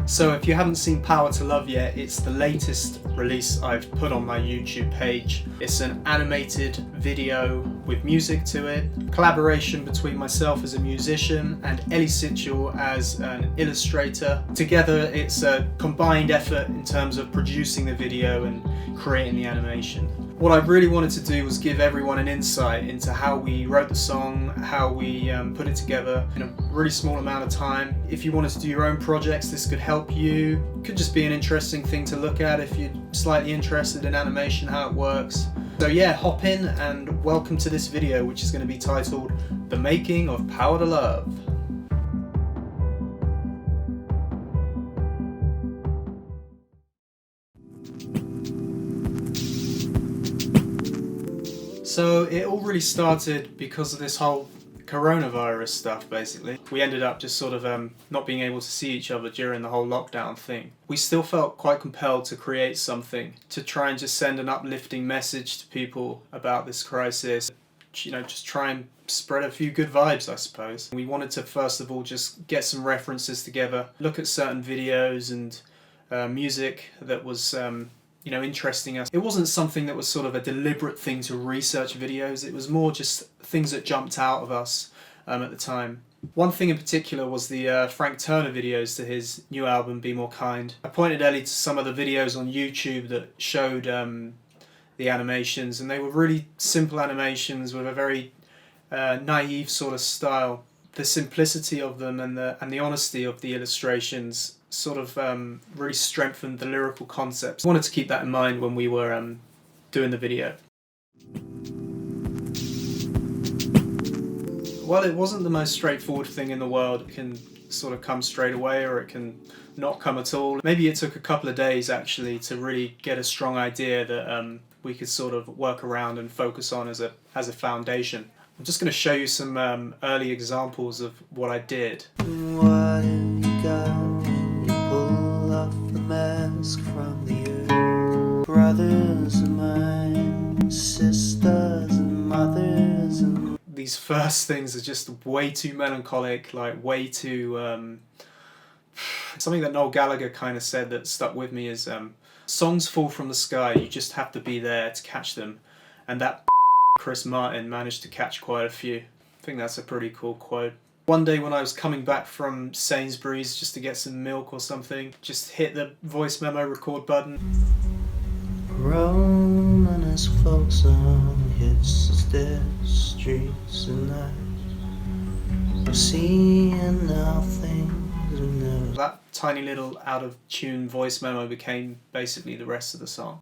So if you haven't seen Power to Love yet, it's the latest release I've put on my YouTube page. It's an animated video with music to it, collaboration between myself as a musician and Ellie Sitchell as an illustrator. Together it's a combined effort in terms of producing the video and creating the animation. What I really wanted to do was give everyone an insight into how we wrote the song, how we put it together in a really small amount of time. If you wanted to do your own projects, this could help you. It could just be an interesting thing to look at if you're slightly interested in animation, how it works. So yeah, hop in and welcome to this video, which is going to be titled The Making of Power to Love. So it all really started because of this whole coronavirus stuff, basically. We ended up just sort of not being able to see each other during the whole lockdown thing. We still felt quite compelled to create something, to try and just send an uplifting message to people about this crisis. You know, just try and spread a few good vibes, I suppose. We wanted to first of all just get some references together, look at certain videos and music that was you know, interesting us. It wasn't something that was sort of a deliberate thing to research videos. It was more just things that jumped out of us at the time. One thing in particular was the Frank Turner videos to his new album, Be More Kind. I pointed Ellie to some of the videos on YouTube that showed the animations, and they were really simple animations with a very naive sort of style. The simplicity of them and the honesty of the illustrations sort of really strengthened the lyrical concepts. I wanted to keep that in mind when we were doing the video. Well, it wasn't the most straightforward thing in the world. It can sort of come straight away or it can not come at all. Maybe it took a couple of days actually to really get a strong idea that we could sort of work around and focus on as a foundation. I'm just going to show you some early examples of what I did. What have you got when you pull off the mask from the earth? Brothers of mine, sisters and mothers and... These first things are just way too melancholic, like way too... something that Noel Gallagher kind of said that stuck with me is songs fall from the sky, you just have to be there to catch them. And that Chris Martin managed to catch quite a few. I think that's a pretty cool quote. One day when I was coming back from Sainsbury's just to get some milk or something, just hit the voice memo record button. Roaming as folks on hits dead streets at night. We're seeing now things we never... That tiny little out of tune voice memo became basically the rest of the song.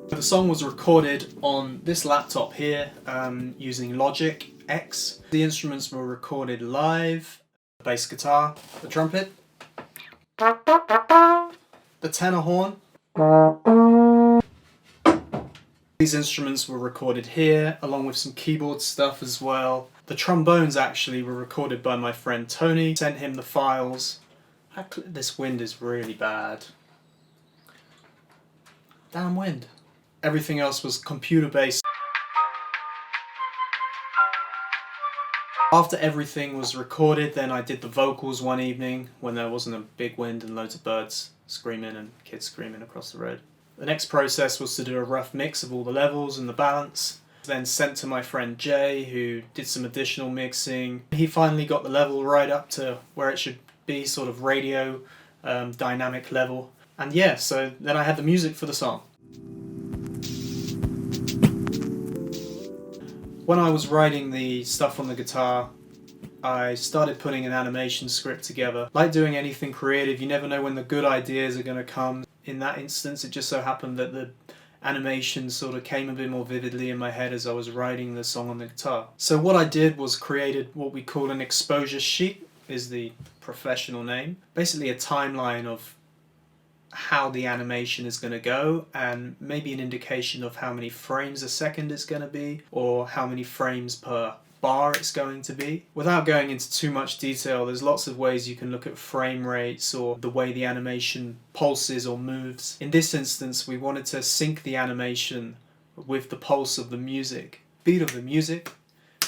The song was recorded on this laptop here using Logic X. The instruments were recorded live: the bass guitar, the trumpet, the tenor horn. These instruments were recorded here along with some keyboard stuff as well. The trombones actually were recorded by my friend Tony. Sent him the files. This wind is really bad. Damn wind. Everything else was computer-based. After everything was recorded, then I did the vocals one evening when there wasn't a big wind and loads of birds screaming and kids screaming across the road. The next process was to do a rough mix of all the levels and the balance. Then sent to my friend Jay, who did some additional mixing. He finally got the level right up to where it should be, sort of radio dynamic level. And yeah, so then I had the music for the song. When I was writing the stuff on the guitar, I started putting an animation script together. Like doing anything creative, you never know when the good ideas are going to come. In that instance, it just so happened that the animation sort of came a bit more vividly in my head as I was writing the song on the guitar. So what I did was created what we call an exposure sheet, is the professional name. Basically a timeline of how the animation is going to go and maybe an indication of how many frames a second it's going to be or how many frames per bar it's going to be. Without going into too much detail, there's lots of ways you can look at frame rates or the way the animation pulses or moves. In this instance, we wanted to sync the animation with the pulse of the music, beat of the music,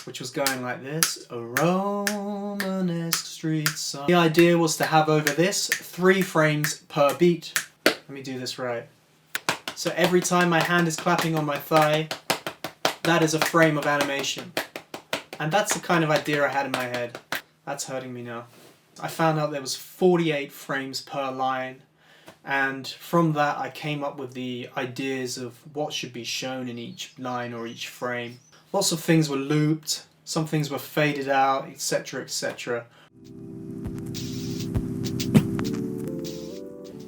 which was going like this. A Romanesque street song. The idea was to have over this 3 frames per beat. Let me do this right. So every time my hand is clapping on my thigh, that is a frame of animation. And that's the kind of idea I had in my head. That's hurting me now. I found out there was 48 frames per line, and from that I came up with the ideas of what should be shown in each line or each frame. Lots of things were looped, some things were faded out, etc, etc.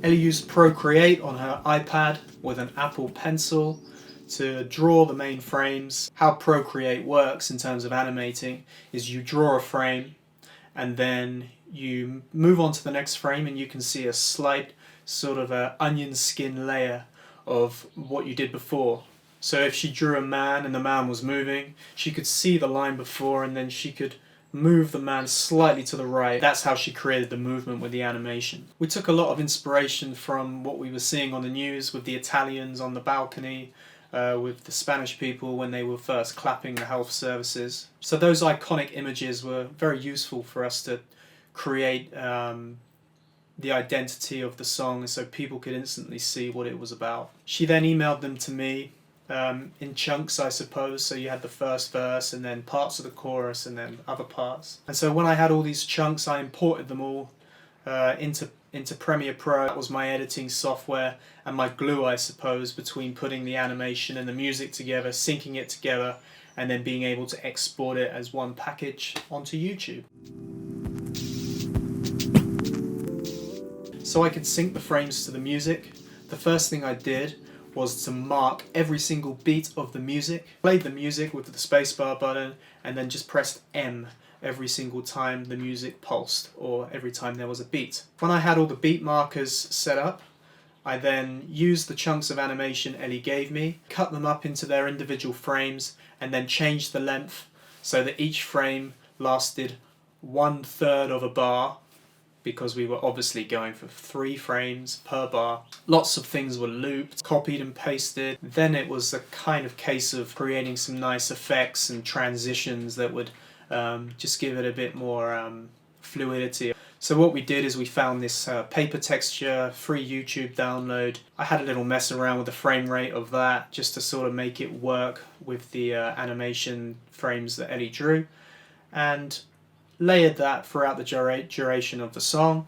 Ellie used Procreate on her iPad with an Apple Pencil to draw the main frames. How Procreate works in terms of animating is you draw a frame and then you move on to the next frame and you can see a slight sort of a onion skin layer of what you did before. So if she drew a man and the man was moving, she could see the line before and then she could move the man slightly to the right. That's how she created the movement with the animation. We took a lot of inspiration from what we were seeing on the news with the Italians on the balcony, with the Spanish people when they were first clapping the health services. So those iconic images were very useful for us to create the identity of the song so people could instantly see what it was about. She then emailed them to me in chunks, I suppose, so you had the first verse and then parts of the chorus and then other parts. And so when I had all these chunks, I imported them all into Premiere Pro. That was my editing software and my glue, I suppose, between putting the animation and the music together, syncing it together, and then being able to export it as one package onto YouTube. So I could sync the frames to the music. The first thing I did was to mark every single beat of the music. Played the music with the spacebar button and then just pressed M every single time the music pulsed or every time there was a beat. When I had all the beat markers set up, I then used the chunks of animation Ellie gave me, cut them up into their individual frames, and then changed the length so that each frame lasted 1/3 of a bar, because we were obviously going for 3 frames per bar. Lots of things were looped, copied and pasted. Then it was a kind of case of creating some nice effects and transitions that would just give it a bit more fluidity. So what we did is we found this paper texture, free YouTube download. I had a little mess around with the frame rate of that just to sort of make it work with the animation frames that Ellie drew, and layered that throughout the duration of the song.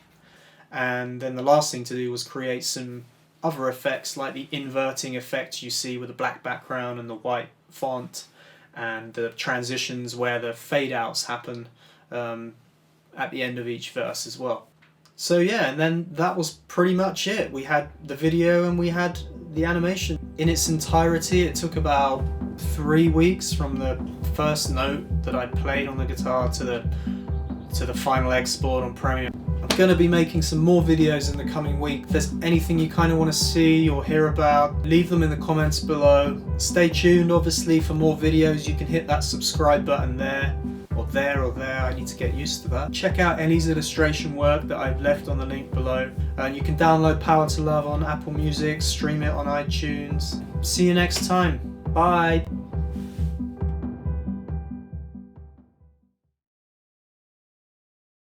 And then the last thing to do was create some other effects, like the inverting effect you see with the black background and the white font, and the transitions where the fade outs happen at the end of each verse as well. So yeah, and then that was pretty much it. We had the video and we had the animation. In its entirety, it took about 3 weeks from the first note that I played on the guitar to the final export on Premiere. I'm going to be making some more videos in the coming week. If there's anything you kind of want to see or hear about, leave them in the comments below. Stay tuned, obviously, for more videos. You can hit that subscribe button there, or there, or there. I need to get used to that. Check out Ellie's illustration work that I've left on the link below. And you can download Power to Love on Apple Music, stream it on iTunes. See you next time. Bye.